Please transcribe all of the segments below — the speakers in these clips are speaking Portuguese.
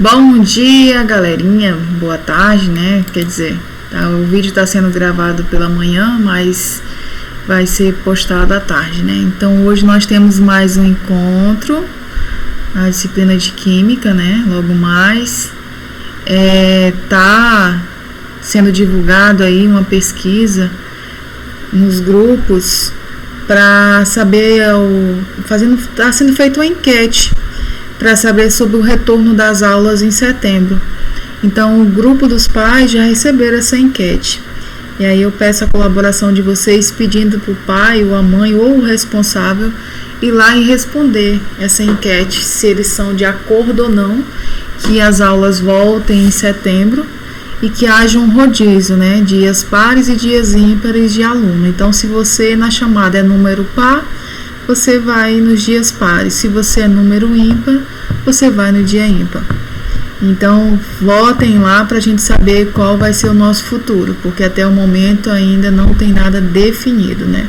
Bom dia, galerinha. Boa tarde, né? Quer dizer, o vídeo está sendo gravado pela manhã, mas vai ser postado à tarde, né? Então, hoje nós temos mais um encontro, a disciplina de Química, né? Logo mais. Tá sendo divulgado aí uma pesquisa nos grupos para saber, está sendo feita uma enquete para saber sobre o retorno das aulas em setembro. Então, o grupo dos pais já receberam essa enquete. E aí eu peço a colaboração de vocês, pedindo para o pai ou a mãe ou o responsável ir lá e responder essa enquete, se eles são de acordo ou não que as aulas voltem em setembro e que haja um rodízio, né? Dias pares e dias ímpares de aluno. Então, se você na chamada é número par, você vai nos dias pares. Se você é número ímpar, você vai no dia ímpar. Então, votem lá para a gente saber qual vai ser o nosso futuro, porque até o momento ainda não tem nada definido, né?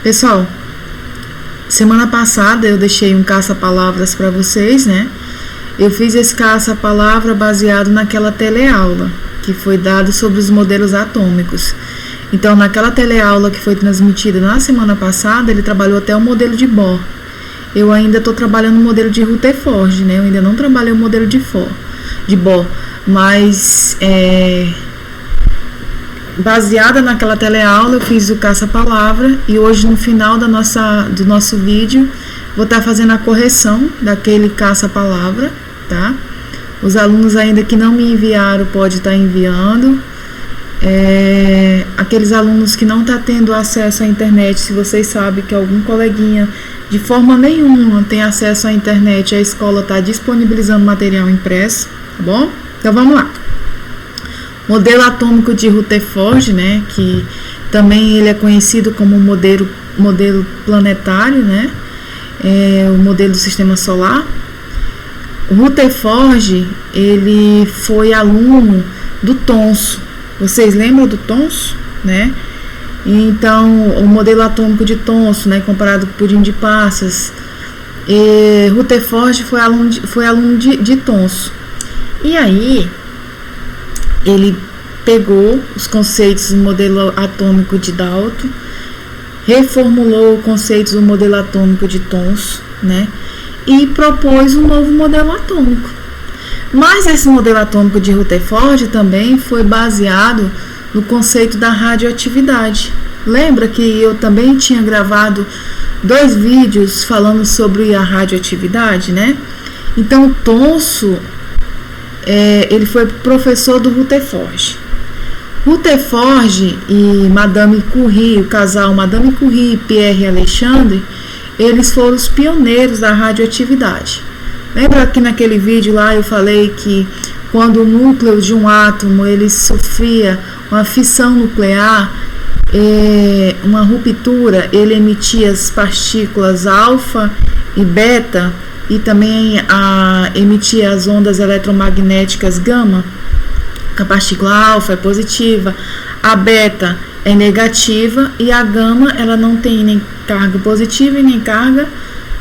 Pessoal, semana passada eu deixei um caça-palavras para vocês, né? Eu fiz esse caça-palavra baseado naquela teleaula que foi dado sobre os modelos atômicos. Então, naquela teleaula que foi transmitida na semana passada, ele trabalhou até o modelo de Bohr. Eu ainda estou trabalhando o modelo de Rutherford, né? Eu ainda não trabalhei o modelo de Bohr, mas baseada naquela teleaula, eu fiz o caça-palavra e hoje, no final do nosso vídeo, vou estar fazendo a correção daquele caça-palavra, tá? Os alunos ainda que não me enviaram, pode estar enviando. Aqueles alunos que não estão tendo acesso à internet, se vocês sabem que algum coleguinha de forma nenhuma tem acesso à internet, a escola está disponibilizando material impresso, tá bom? Então vamos lá. Modelo atômico de Rutherford, né, que também ele é conhecido como modelo planetário, né, o modelo do sistema solar. O Rutherford, ele foi aluno do Thomson. Vocês lembram do Thomson, né? Então, o modelo atômico de Thomson, né, comparado com o pudim de passas, Rutherford foi aluno de Thomson. E aí, ele pegou os conceitos do modelo atômico de Dalton, reformulou os conceitos do modelo atômico de Thomson, né, e propôs um novo modelo atômico. Mas esse modelo atômico de Rutherford também foi baseado no conceito da radioatividade. Lembra que eu também tinha gravado 2 vídeos falando sobre a radioatividade, né? Então, Thomson, ele foi professor do Rutherford. Rutherford e Madame Curie, o casal Madame Curie e Pierre Alexandre, eles foram os pioneiros da radioatividade. Lembra que naquele vídeo lá eu falei que quando o núcleo de um átomo ele sofria uma fissão nuclear, uma ruptura, ele emitia as partículas alfa e beta e também emitia as ondas eletromagnéticas gama. A partícula alfa é positiva, a beta é negativa e a gama ela não tem nem carga positiva e nem carga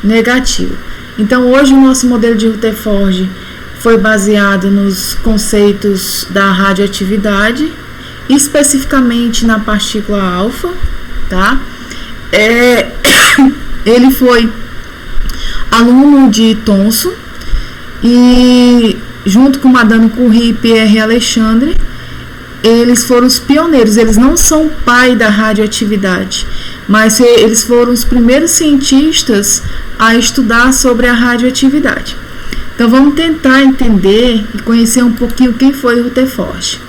negativa. Então, hoje o nosso modelo de Rutherford foi baseado nos conceitos da radioatividade, especificamente na partícula alfa, tá? Ele foi aluno de Thomson e, junto com Madame Curie e Pierre Alexandre, eles foram os pioneiros. Eles não são pai da radioatividade, mas eles foram os primeiros cientistas a estudar sobre a radioatividade. Então, vamos tentar entender e conhecer um pouquinho quem foi Rutherford.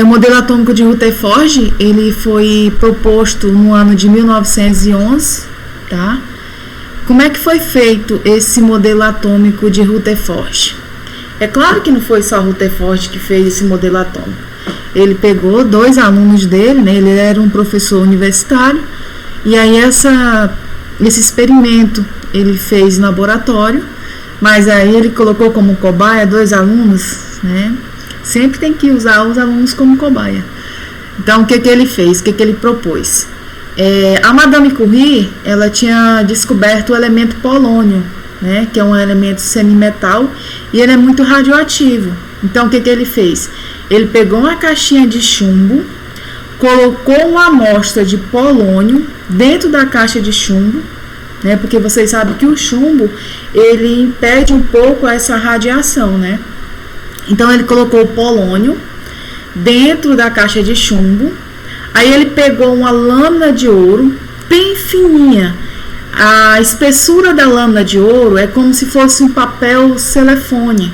O modelo atômico de Rutherford, ele foi proposto no ano de 1911, tá? Como é que foi feito esse modelo atômico de Rutherford? É claro que não foi só Rutherford que fez esse modelo atômico. Ele pegou 2 alunos dele, né? Ele era um professor universitário, e aí esse experimento ele fez no laboratório, mas aí ele colocou como cobaia 2 alunos, né? Sempre tem que usar os alunos como cobaia. Então, o que ele fez? O que ele propôs? A Madame Curie, ela tinha descoberto o elemento polônio, né, que é um elemento semimetal, e ele é muito radioativo. Então, o que ele fez? Ele pegou uma caixinha de chumbo, colocou uma amostra de polônio dentro da caixa de chumbo, né, porque vocês sabem que o chumbo, ele impede um pouco essa radiação, né? Então, ele colocou o polônio dentro da caixa de chumbo, aí ele pegou uma lâmina de ouro bem fininha. A espessura da lâmina de ouro é como se fosse um papel celofane,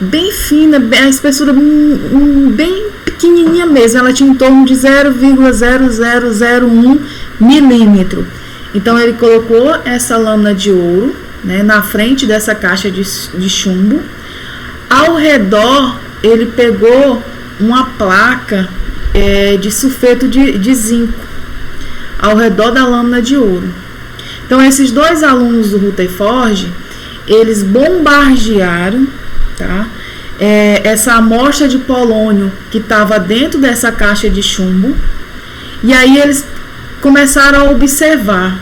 bem fina, a espessura bem pequenininha mesmo, ela tinha em torno de 0,0001 milímetro. Então ele colocou essa lâmina de ouro, né, na frente dessa caixa de chumbo. Ao redor ele pegou uma placa de sulfeto de zinco ao redor da lâmina de ouro. Então esses dois alunos do Rutherford, eles bombardearam, tá, essa amostra de polônio que estava dentro dessa caixa de chumbo, e aí eles começaram a observar.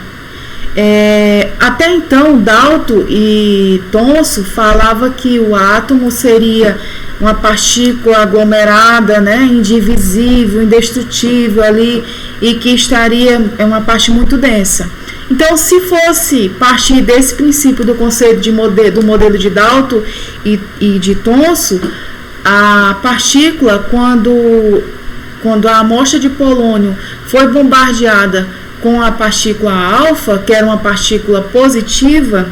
Até então, Dalton e Thomson falava que o átomo seria uma partícula aglomerada, né, indivisível, indestrutível ali, e que estaria uma parte muito densa. Então, se fosse partir desse princípio do conceito do modelo de Dalton e de Thomson, a partícula, quando a amostra de polônio foi bombardeada com a partícula alfa, que era uma partícula positiva,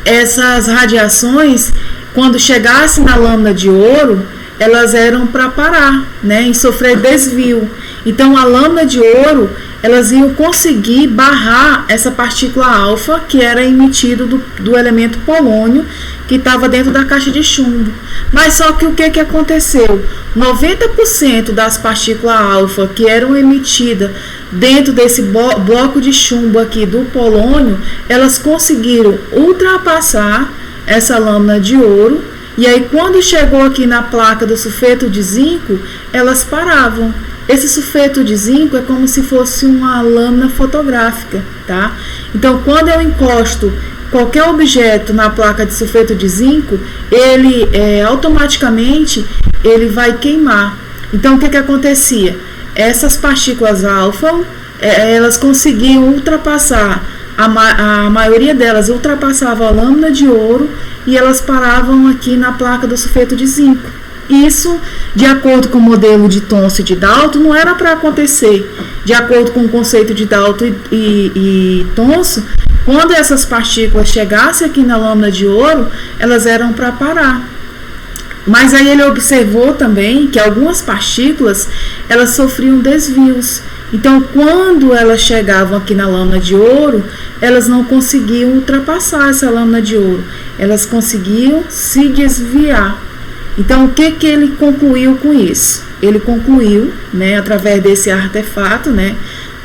essas radiações, quando chegasse na lâmina de ouro, elas eram para parar, né, e sofrer desvio. Então, a lâmina de ouro, elas iam conseguir barrar essa partícula alfa, que era emitida do elemento polônio, que estava dentro da caixa de chumbo. Mas só que o que aconteceu? 90% das partículas alfa que eram emitidas dentro desse bloco de chumbo aqui do polônio, elas conseguiram ultrapassar essa lâmina de ouro, e aí quando chegou aqui na placa do sulfeto de zinco, elas paravam. Esse sulfeto de zinco é como se fosse uma lâmina fotográfica, tá? Então, quando eu encosto qualquer objeto na placa de sulfeto de zinco, ele automaticamente ele vai queimar. Então, o que acontecia? Essas partículas alfa, elas conseguiam ultrapassar, a maioria delas ultrapassava a lâmina de ouro, e elas paravam aqui na placa do sulfeto de zinco. Isso, de acordo com o modelo de Thomson e de Dalton, não era para acontecer. De acordo com o conceito de Dalton e Thomson, quando essas partículas chegassem aqui na lâmina de ouro, elas eram para parar. Mas aí ele observou também que algumas partículas, elas sofriam desvios. Então, quando elas chegavam aqui na lâmina de ouro, elas não conseguiam ultrapassar essa lâmina de ouro. Elas conseguiam se desviar. Então, o que ele concluiu com isso? Ele concluiu, né, através desse artefato, né,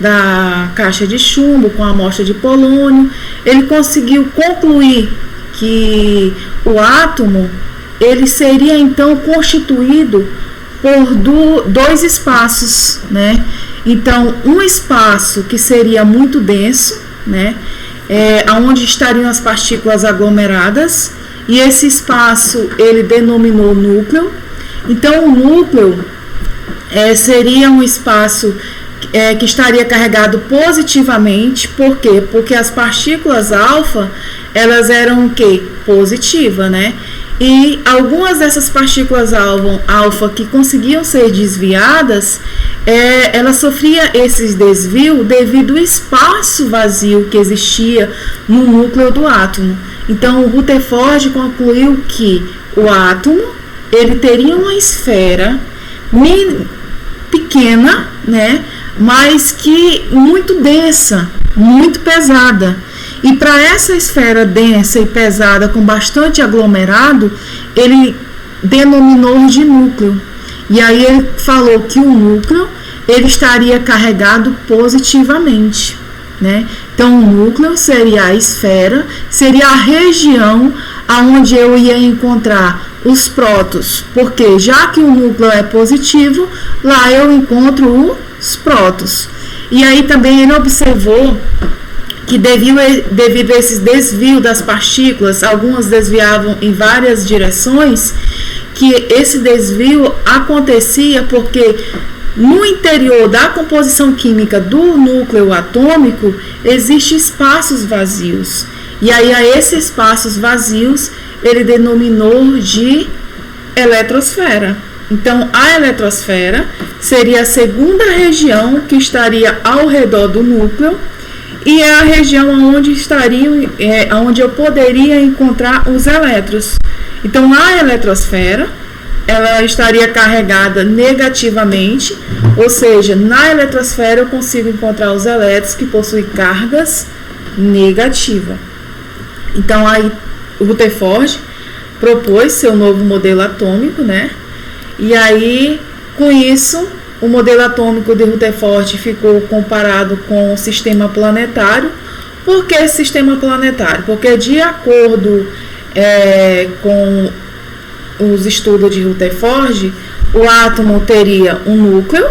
da caixa de chumbo com a amostra de polônio, ele conseguiu concluir que o átomo, ele seria então constituído por dois espaços, né? Então, um espaço que seria muito denso, né, onde estariam as partículas aglomeradas, e esse espaço ele denominou núcleo. Então, o núcleo seria um espaço que estaria carregado positivamente. Por quê? Porque as partículas alfa, elas eram o quê? Positiva, né? E algumas dessas partículas alfa que conseguiam ser desviadas, ela sofria esses desvios devido ao espaço vazio que existia no núcleo do átomo. Então, o Rutherford concluiu que o átomo, ele teria uma esfera pequena, né, mas que muito densa, muito pesada. E para essa esfera densa e pesada, com bastante aglomerado, ele denominou de núcleo. E aí ele falou que o núcleo, ele estaria carregado positivamente, né? Então, o núcleo seria a esfera, seria a região aonde eu ia encontrar os prótons, porque já que o núcleo é positivo, lá eu encontro os prótons. E aí também ele observou que devido a esse desvio das partículas, algumas desviavam em várias direções, que esse desvio acontecia porque no interior da composição química do núcleo atômico existem espaços vazios. E aí a esses espaços vazios ele denominou de eletrosfera. Então a eletrosfera seria a segunda região que estaria ao redor do núcleo e é a região onde eu poderia encontrar os elétrons. Então a eletrosfera ela estaria carregada negativamente, ou seja, na eletrosfera eu consigo encontrar os elétrons que possuem cargas negativas. Então aí o Rutherford propôs seu novo modelo atômico, né? E aí com isso o modelo atômico de Rutherford ficou comparado com o sistema planetário. Por que sistema planetário? Porque de acordo com os estudos de Rutherford, o átomo teria um núcleo.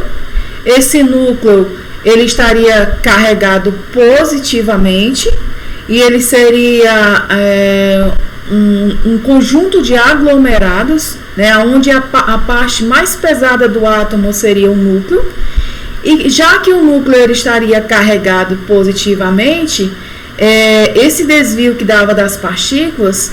Esse núcleo ele estaria carregado positivamente e ele seria um conjunto de aglomerados, né, onde a parte mais pesada do átomo seria o núcleo. E já que o núcleo ele estaria carregado positivamente, esse desvio que dava das partículas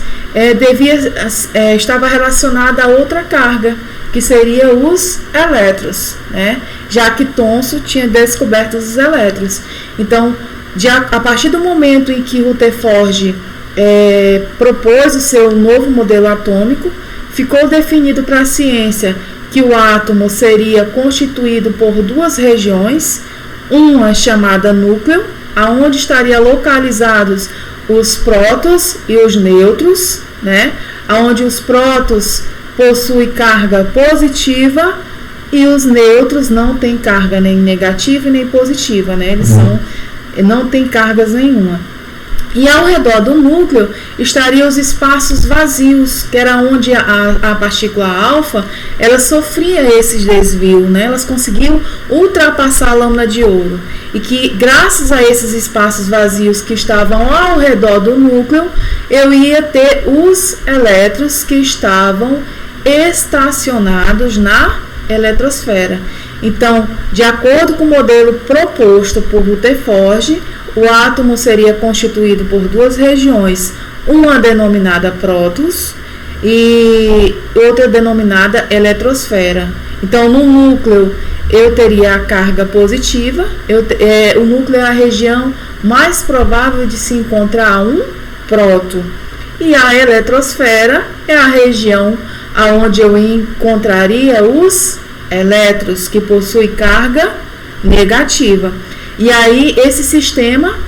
estava relacionado a outra carga, que seria os elétrons, né? Já que Thomson tinha descoberto os elétrons. Então, a partir do momento em que Rutherford propôs o seu novo modelo atômico, ficou definido para a ciência que o átomo seria constituído por duas regiões, uma chamada núcleo, aonde estariam localizados os prótons e os nêutrons, né? Onde os prótons possuem carga positiva e os nêutrons não têm carga nem negativa e nem positiva, né? Eles não têm cargas nenhuma. E ao redor do núcleo estariam os espaços vazios, que era onde a partícula alfa ela sofria esses desvios, né? Elas conseguiam ultrapassar a lâmina de ouro. E que graças a esses espaços vazios que estavam ao redor do núcleo, eu ia ter os elétrons que estavam estacionados na eletrosfera. Então, de acordo com o modelo proposto por Rutherford, o átomo seria constituído por duas regiões, uma denominada prótons e outra denominada eletrosfera. Então, no núcleo eu teria a carga positiva, o núcleo é a região mais provável de se encontrar um próton. E a eletrosfera é a região onde eu encontraria os elétrons que possuem carga negativa. E aí esse sistema,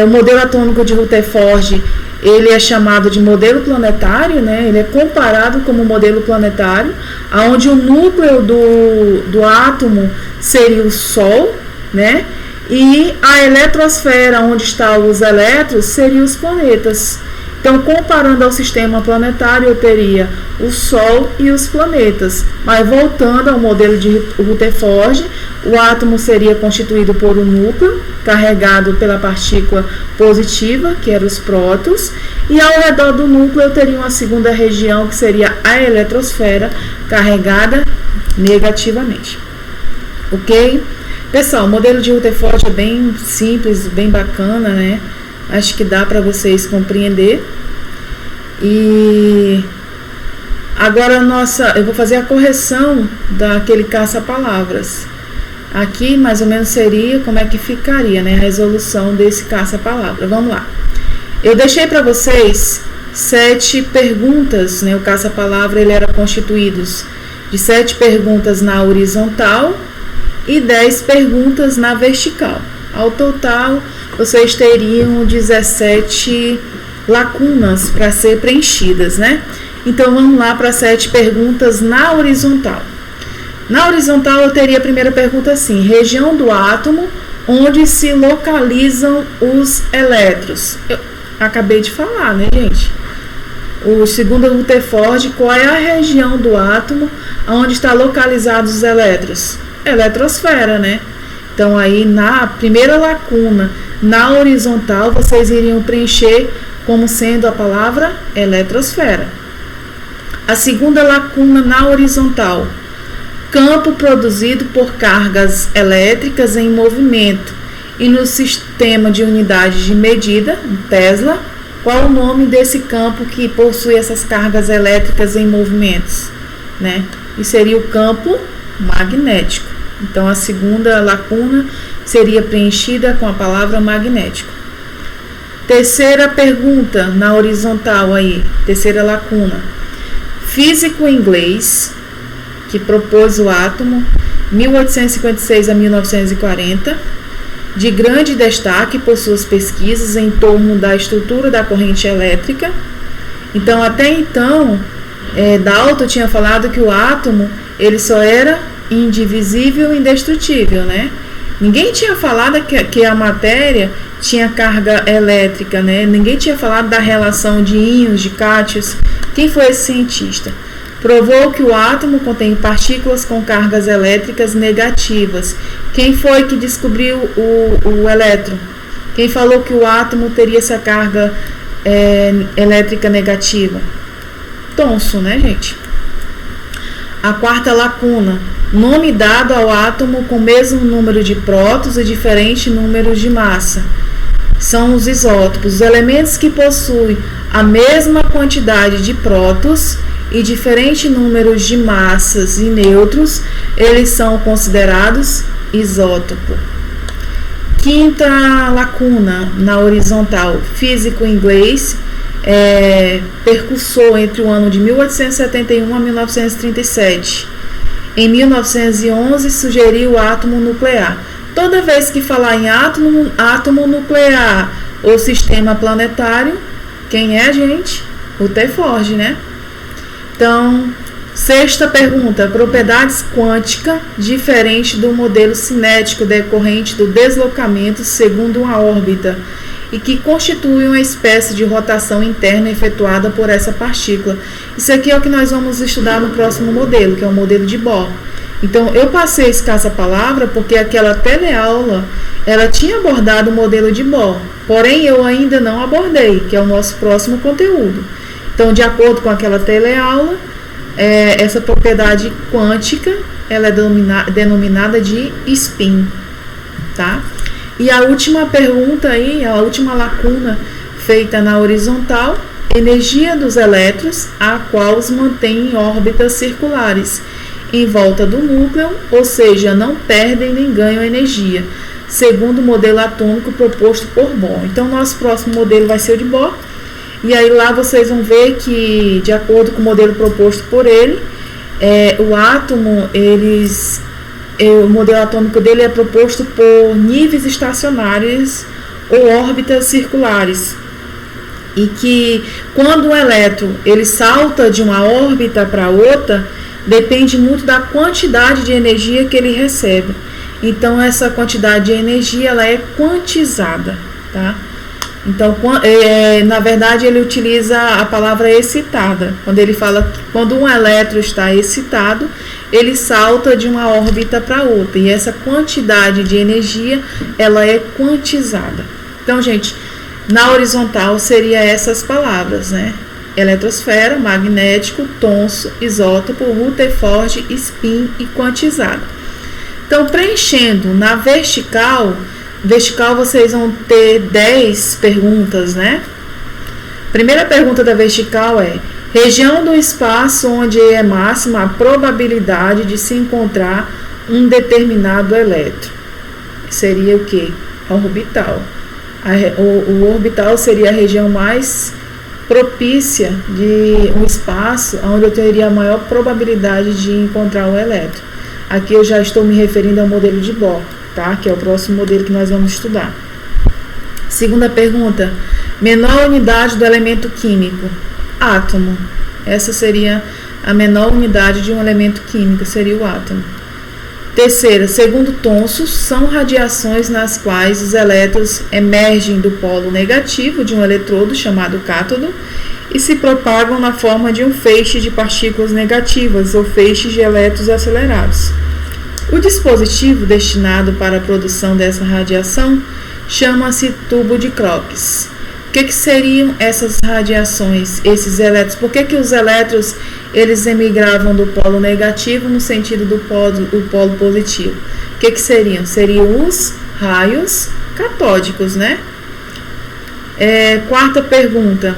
o modelo atômico de Rutherford, ele é chamado de modelo planetário, né? Ele é comparado como modelo planetário, onde o núcleo do átomo seria o Sol, né? E a eletrosfera, onde estão os elétrons, seriam os planetas. Então, comparando ao sistema planetário, eu teria o Sol e os planetas. Mas voltando ao modelo de Rutherford, o átomo seria constituído por um núcleo, carregado pela partícula positiva, que eram os prótons, e ao redor do núcleo eu teria uma segunda região, que seria a eletrosfera, carregada negativamente. Ok? Pessoal, o modelo de Rutherford é bem simples, bem bacana, né? Acho que dá para vocês compreender. E agora eu vou fazer a correção daquele caça-palavras. Aqui mais ou menos seria como é que ficaria, né, a resolução desse caça-palavra. Vamos lá. Eu deixei para vocês 7 perguntas, né? O caça-palavra ele era constituído de 7 perguntas na horizontal e 10 perguntas na vertical. Ao total, vocês teriam 17 lacunas para ser preenchidas, né? Então, vamos lá para 7 perguntas na horizontal. Na horizontal, eu teria a primeira pergunta assim: região do átomo onde se localizam os elétrons. Eu acabei de falar, né, gente? Segundo Rutherford, qual é a região do átomo onde está localizados os elétrons? Eletrosfera, né? Então, aí na primeira lacuna Na horizontal, vocês iriam preencher como sendo a palavra eletrosfera. A segunda lacuna na horizontal: campo produzido por cargas elétricas em movimento. E no sistema de unidade de medida, Tesla, qual o nome desse campo que possui essas cargas elétricas em movimentos? Né? E seria o campo magnético. Então, a segunda lacuna seria preenchida com a palavra magnético. Terceira pergunta na horizontal aí, terceira lacuna. Físico inglês, que propôs o átomo, 1856 a 1940, de grande destaque por suas pesquisas em torno da estrutura da corrente elétrica. Então, até então, Dalton tinha falado que o átomo ele só era indivisível e indestrutível, né? Ninguém tinha falado que a matéria tinha carga elétrica, né? Ninguém tinha falado da relação de íons, de cátions. Quem foi esse cientista? Provou que o átomo contém partículas com cargas elétricas negativas. Quem foi que descobriu o elétron? Quem falou que o átomo teria essa carga elétrica negativa? Thomson, né, gente? A quarta lacuna: nome dado ao átomo com o mesmo número de prótons e diferente número de massa. São os isótopos. Os elementos que possuem a mesma quantidade de prótons e diferente número de massas e nêutrons, eles são considerados isótopo. Quinta lacuna na horizontal: físico inglês, percursor entre o ano de 1871 a 1937. Em 1911, sugeriu o átomo nuclear. Toda vez que falar em átomo nuclear ou sistema planetário, quem é, gente? Rutherford, né? Então, sexta pergunta: propriedades quânticas diferentes do modelo cinético decorrente do deslocamento segundo uma órbita e que constitui uma espécie de rotação interna efetuada por essa partícula. Isso aqui é o que nós vamos estudar no próximo modelo, que é o modelo de Bohr. Então, eu passei a escassa palavra porque aquela teleaula, ela tinha abordado o modelo de Bohr, porém eu ainda não abordei, que é o nosso próximo conteúdo. Então, de acordo com aquela teleaula, essa propriedade quântica, ela é denominada de spin, tá? E a última pergunta aí, a última lacuna feita na horizontal: energia dos elétrons, a qual os mantém em órbitas circulares em volta do núcleo, ou seja, não perdem nem ganham energia, segundo o modelo atômico proposto por Bohr. Então, nosso próximo modelo vai ser o de Bohr. E aí lá vocês vão ver que, de acordo com o modelo proposto por ele, o átomo, o modelo atômico dele é proposto por níveis estacionários ou órbitas circulares. E que quando o elétron ele salta de uma órbita para outra, depende muito da quantidade de energia que ele recebe. Então, essa quantidade de energia ela é quantizada, tá? Então, na verdade, ele utiliza a palavra excitada. Quando ele fala que quando um elétron está excitado, ele salta de uma órbita para outra. E essa quantidade de energia, ela é quantizada. Então, gente, na horizontal seria essas palavras, né? Eletrosfera, magnético, Thomson, isótopo, Rutherford, spin e quantizada. Então, preenchendo na vertical vocês vão ter 10 perguntas, né? Primeira pergunta da vertical é: região do espaço onde é máxima a probabilidade de se encontrar um determinado elétron. Seria o quê? A orbital. O orbital seria a região mais propícia de um espaço onde eu teria a maior probabilidade de encontrar o elétron. Aqui eu já estou me referindo ao modelo de Bohr, tá? Que é o próximo modelo que nós vamos estudar. Segunda pergunta: menor unidade do elemento químico. Átomo. Essa seria a menor unidade de um elemento químico, seria o átomo. Terceira: segundo Thomson, são radiações nas quais os elétrons emergem do polo negativo de um eletrodo chamado cátodo e se propagam na forma de um feixe de partículas negativas ou feixes de elétrons acelerados. O dispositivo destinado para a produção dessa radiação chama-se tubo de Crookes. O que seriam essas radiações, esses elétrons? Por que os elétrons eles emigravam do polo negativo no sentido do polo positivo? O que seriam? Seriam os raios catódicos, né? Quarta pergunta.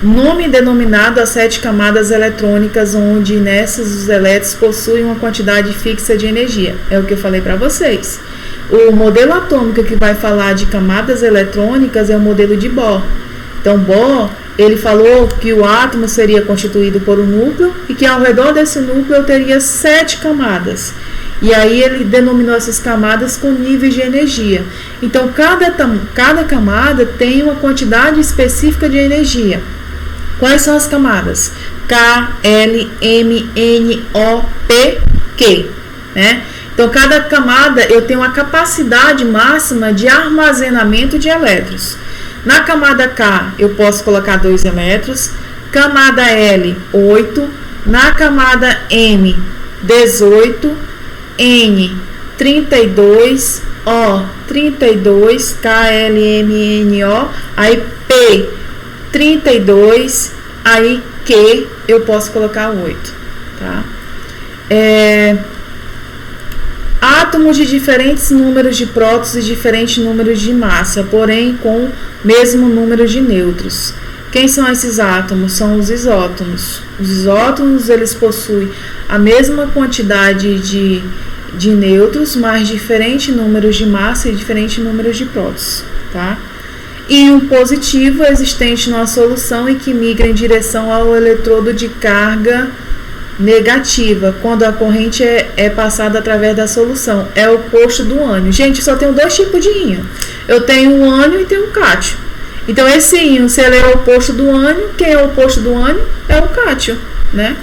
Nome denominado a 7 camadas eletrônicas, onde nessas os elétrons possuem uma quantidade fixa de energia. É o que eu falei para vocês. O modelo atômico que vai falar de camadas eletrônicas é o modelo de Bohr. Então, Bohr, ele falou que o átomo seria constituído por um núcleo e que ao redor desse núcleo teria 7 camadas. E aí ele denominou essas camadas com níveis de energia. Então, cada camada tem uma quantidade específica de energia. Quais são as camadas? K, L, M, N, O, P, Q, né? Então, cada camada eu tenho uma capacidade máxima de armazenamento de elétrons. Na camada K, eu posso colocar 2 elétrons. Camada L, 8. Na camada M, 18. N, 32. O, 32. K, L, M, N, O. Aí P, 32. Aí Q, eu posso colocar 8. Tá? Átomos de diferentes números de prótons e diferentes números de massa, porém com mesmo número de nêutrons. Quem são esses átomos? São os isótomos. Os isótomos, eles possuem a mesma quantidade de nêutrons, mas diferentes números de massa e diferentes números de prótons, tá? E um positivo existente numa solução e que migra em direção ao eletrodo de carga negativa, quando a corrente é passada através da solução. É o oposto do ânion. Gente, eu só tenho 2 tipos de íon. Eu tenho o ânion e tenho o cátio. Então, esse íon, se ele é o oposto do ânion, quem é o oposto do ânion? É o cátio, né?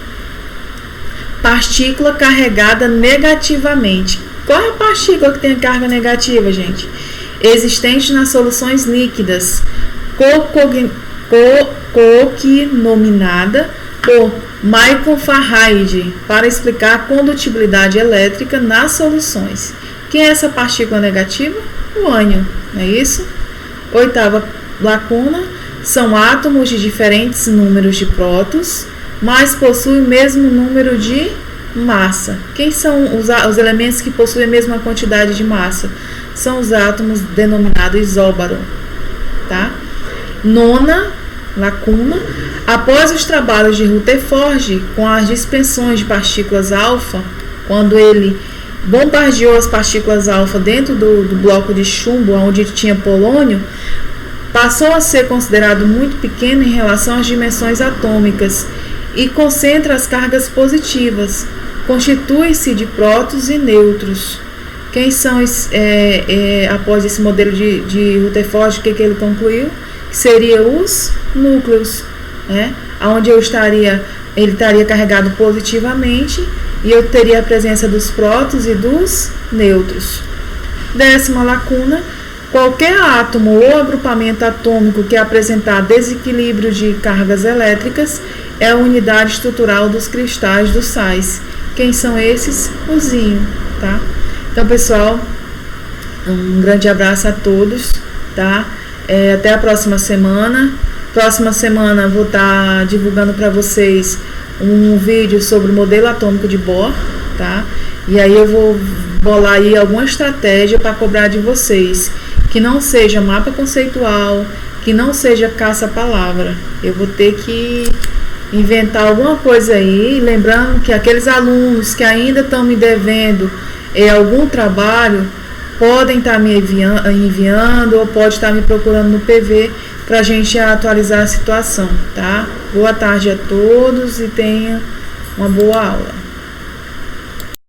Partícula carregada negativamente. Qual é a partícula que tem carga negativa, gente? Existente nas soluções líquidas, cognominada por Michael Faraday, para explicar a condutibilidade elétrica nas soluções. Quem é essa partícula negativa? O ânion, não é isso? Oitava lacuna, são átomos de diferentes números de prótons, mas possuem o mesmo número de massa. Quem são os elementos que possuem a mesma quantidade de massa? São os átomos denominados isóbaro, tá? Nona lacuna, após os trabalhos de Rutherford com as dispersões de partículas alfa, quando ele bombardeou as partículas alfa dentro do bloco de chumbo, onde tinha polônio, passou a ser considerado muito pequeno em relação às dimensões atômicas e concentra as cargas positivas, constitui-se de prótons e nêutrons. Quem são, após esse modelo de Rutherford, o que ele concluiu? Que seriam os núcleos, né? Onde ele estaria carregado positivamente e eu teria a presença dos prótons e dos nêutrons. 10ª lacuna, qualquer átomo ou agrupamento atômico que apresentar desequilíbrio de cargas elétricas é a unidade estrutural dos cristais dos sais. Quem são esses? Os íons, tá? Então, pessoal, um grande abraço a todos, tá? Até a próxima semana. Próxima semana vou estar divulgando para vocês um vídeo sobre o modelo atômico de Bohr, tá? E aí eu vou bolar aí alguma estratégia para cobrar de vocês, que não seja mapa conceitual, que não seja caça-palavra. Eu vou ter que inventar alguma coisa aí, lembrando que aqueles alunos que ainda estão me devendo algum trabalho, podem estar me enviando ou pode estar me procurando no PV para a gente atualizar a situação, tá? Boa tarde a todos e tenha uma boa aula.